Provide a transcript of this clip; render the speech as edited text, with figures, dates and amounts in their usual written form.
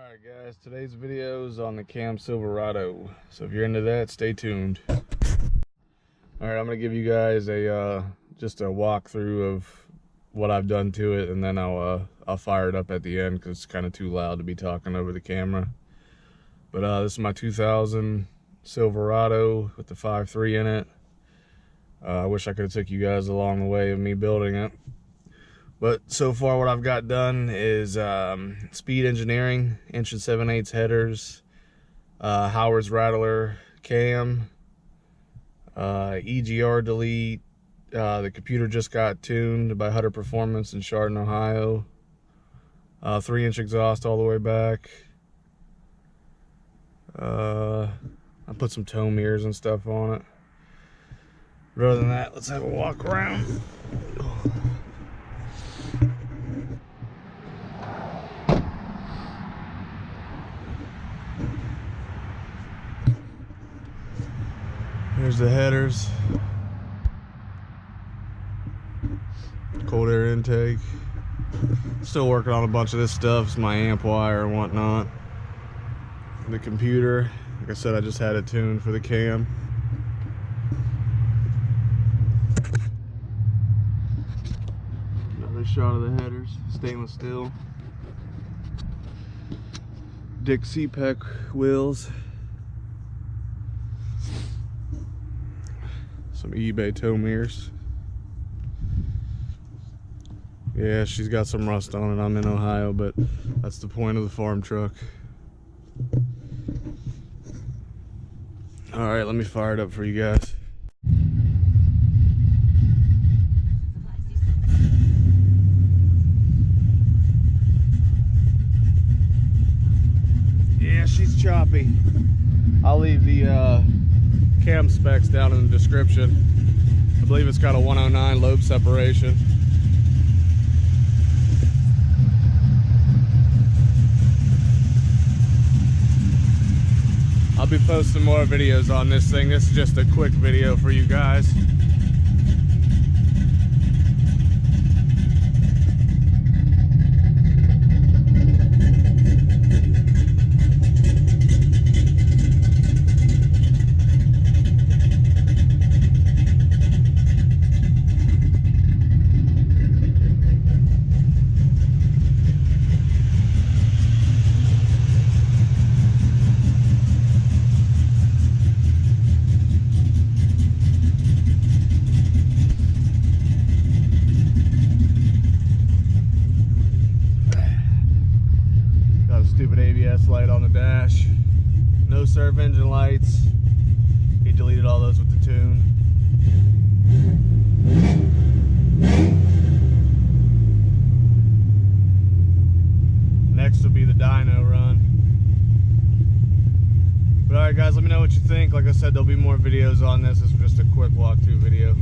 Alright guys, today's video is on the Cam Silverado, so if you're into that, stay tuned. Alright, I'm going to give you guys a just a walkthrough of what I've done to it, and then I'll fire it up at the end because it's kind of too loud to be talking over the camera. But this is my 2000 Silverado with the 5.3 in it. I wish I could have took you guys along the way of me building it. But so far what I've got done is speed engineering, 1 7/8 headers, Howard's rattler cam, EGR delete, the computer just got tuned by Hutter Performance in Chardon, Ohio, 3-inch exhaust all the way back. I put some tow mirrors and stuff on it. But other than that, let's have a walk around. Here's the headers, cold air intake. Still working on a bunch of this stuff. It's my amp wire and whatnot. The computer, like I said, I just had it tuned for the cam. Another shot of the headers, stainless steel. Dick CPEC wheels. Some eBay tow mirrors. Yeah, she's got some rust on it. I'm in Ohio, but that's the point of the farm truck. All right, let me fire it up for you guys. Yeah, she's choppy. I'll leave the cam specs down in the description. I believe it's got a 109 lobe separation. I'll be posting more videos on this thing. This is just a quick video for you guys. Stupid ABS light on the dash. No serve engine lights. He deleted all those with the tune. Next will be the dyno run. But alright guys, let me know what you think. Like I said, there'll be more videos on this. This is just a quick walkthrough video.